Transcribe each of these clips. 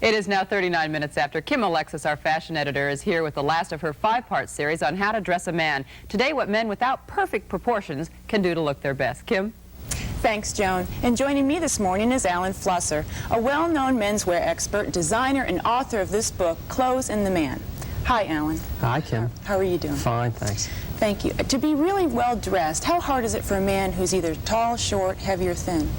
It is now 39 minutes after. Kim Alexis, our fashion editor, is here with the last of her 5-part series on how to dress a man. Today, what men without perfect proportions can do to look their best. Kim? Thanks, Joan. And joining me this morning is Alan Flusser, a well-known menswear expert, designer, and author of this book, Clothes and the Man. Hi, Alan. Hi, Kim. How are you doing? Fine, thanks. Thank you. To be really well-dressed, how hard is it for a man who's either tall, short, heavy, or thin?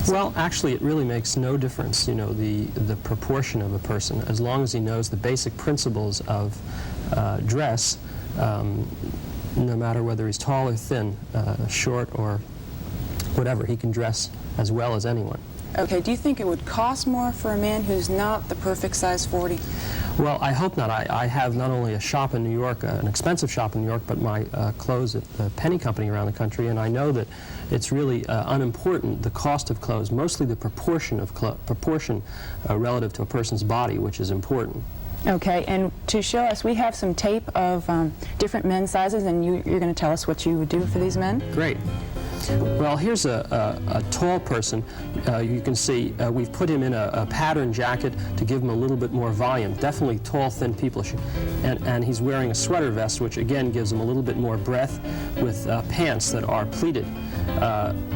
Well, actually, it really makes no difference, you know, the proportion of a person, as long as he knows the basic principles of dress, no matter whether he's tall or thin, short or whatever, he can dress as well as anyone. Okay, do you think it would cost more for a man who's not the perfect size 40? Well, I hope not. I have not only a shop in New York, an expensive shop in New York, but my clothes at the penny company around the country, and I know that it's really unimportant, the cost of clothes, mostly the proportion of relative to a person's body, which is important. Okay, and to show us, we have some tape of different men's sizes, and you're going to tell us what you would do for these men? Great. Well, here's a tall person. You can see we've put him in a pattern jacket to give him a little bit more volume. Definitely tall, thin people should. And he's wearing a sweater vest, which again gives him a little bit more breadth, with pants that are pleated.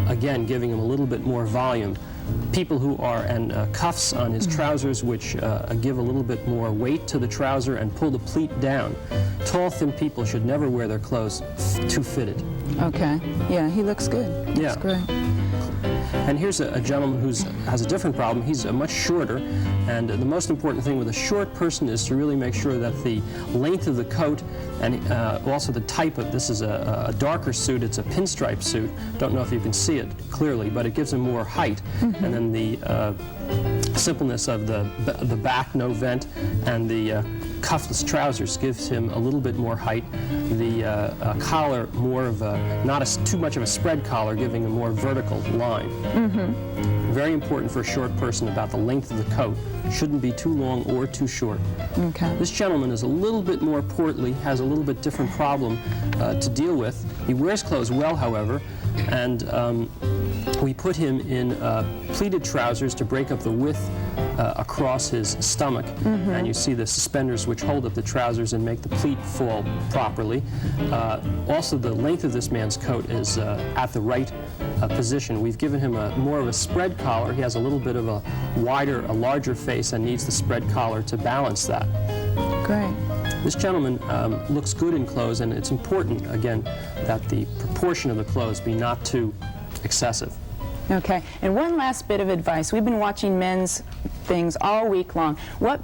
Again, giving him a little bit more volume. People who are, and cuffs on his trousers, which give a little bit more weight to the trouser and pull the pleat down. Tall, thin people should never wear their clothes too fitted. Okay. Yeah, he looks good. Yeah. That's great. And here's a gentleman who has a different problem. He's much shorter, and the most important thing with a short person is to really make sure that the length of the coat and also the type of, this is a darker suit, it's a pinstripe suit. Don't know if you can see it clearly, but it gives him more height. And then the simpleness of the back, no vent, and the cuffless trousers gives him a little bit more height. The collar, more of a, not too much of a spread collar, giving a more vertical line. Very important for a short person about the length of the coat. Shouldn't be too long or too short. Okay. This gentleman is a little bit more portly, has a little bit different problem to deal with. He wears clothes well, however, and we put him in pleated trousers to break up the width across his stomach, and you see the suspenders which hold up the trousers and make the pleat fall properly. Also, the length of this man's coat is at the right position. We've given him more of a spread collar. He has a little bit of a larger face and needs the spread collar to balance that. Great. This gentleman looks good in clothes, and it's important, again, that the proportion of the clothes be not too excessive. Okay, and one last bit of advice. We've been watching men's things all week long. What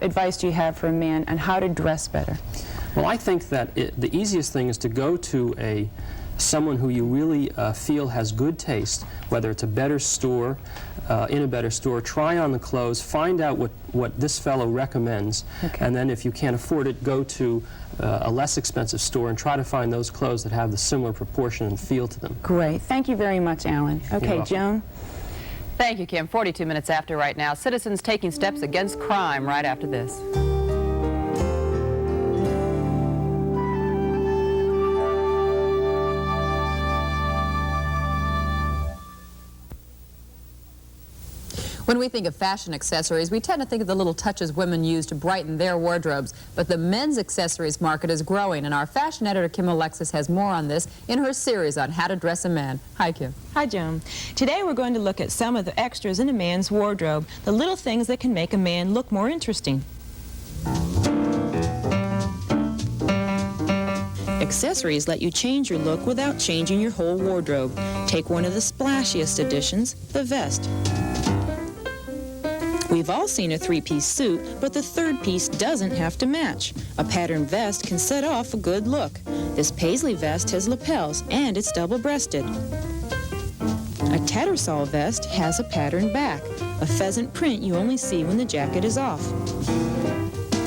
advice do you have for a man on how to dress better? Well, I think that the easiest thing is to go to someone who you really feel has good taste, whether it's a better store, in a better store, try on the clothes, find out what this fellow recommends, and then if you can't afford it, go to a less expensive store and try to find those clothes that have the similar proportion and feel to them. Great. Thank you very much, Alan. Okay, Joan? Thank you, Kim. 42 minutes after right now. Citizens taking steps against crime right after this. When we think of fashion accessories, we tend to think of the little touches women use to brighten their wardrobes. But the men's accessories market is growing, and our fashion editor, Kim Alexis, has more on this in her series on how to dress a man. Hi, Kim. Hi, Joan. Today we're going to look at some of the extras in a man's wardrobe, the little things that can make a man look more interesting. Accessories let you change your look without changing your whole wardrobe. Take one of the splashiest additions, the vest. We've all seen a three-piece suit, but the third piece doesn't have to match. A patterned vest can set off a good look. This paisley vest has lapels, and it's double-breasted. A tattersall vest has a patterned back, a pheasant print you only see when the jacket is off.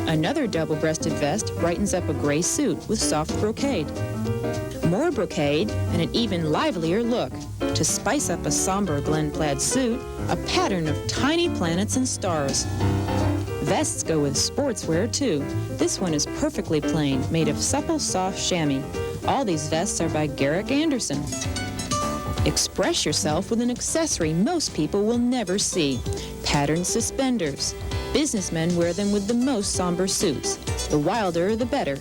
Another double-breasted vest brightens up a gray suit with soft brocade. More brocade and an even livelier look. To spice up a somber Glen plaid suit, a pattern of tiny planets and stars. Vests go with sportswear too. This one is perfectly plain, made of supple, soft chamois. All these vests are by Garrick Anderson. Express yourself with an accessory most people will never see. Patterned suspenders. Businessmen wear them with the most somber suits. The wilder, the better.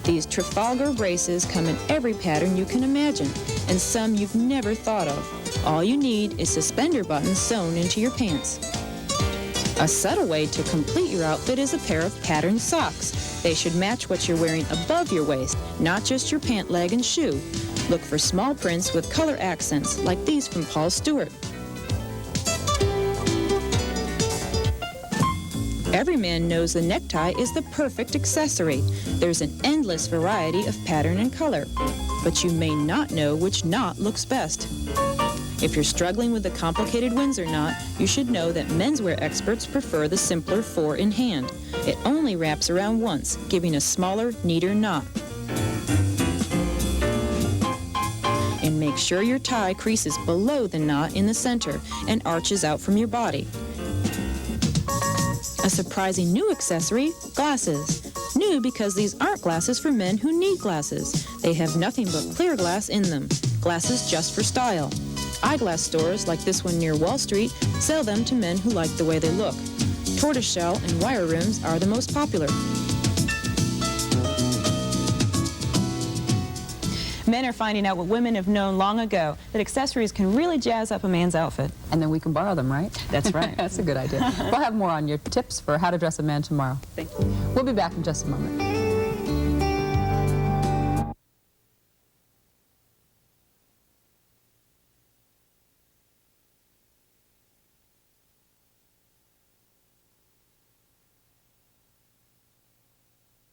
These Trafalgar braces come in every pattern you can imagine, and some you've never thought of. All you need is suspender buttons sewn into your pants. A subtle way to complete your outfit is a pair of patterned socks. They should match what you're wearing above your waist, not just your pant leg and shoe. Look for small prints with color accents, like these from Paul Stewart. Every man knows the necktie is the perfect accessory. There's an endless variety of pattern and color, but you may not know which knot looks best. If you're struggling with a complicated Windsor knot, you should know that menswear experts prefer the simpler 4 in hand. It only wraps around once, giving a smaller, neater knot. And make sure your tie creases below the knot in the center and arches out from your body. A surprising new accessory, glasses. New because these aren't glasses for men who need glasses. They have nothing but clear glass in them. Glasses just for style. Eyeglass stores, like this one near Wall Street, sell them to men who like the way they look. Tortoiseshell and wire rims are the most popular. Men are finding out what women have known long ago, that accessories can really jazz up a man's outfit. And then we can borrow them, right? That's right. That's a good idea. We'll have more on your tips for how to dress a man tomorrow. Thank you. We'll be back in just a moment.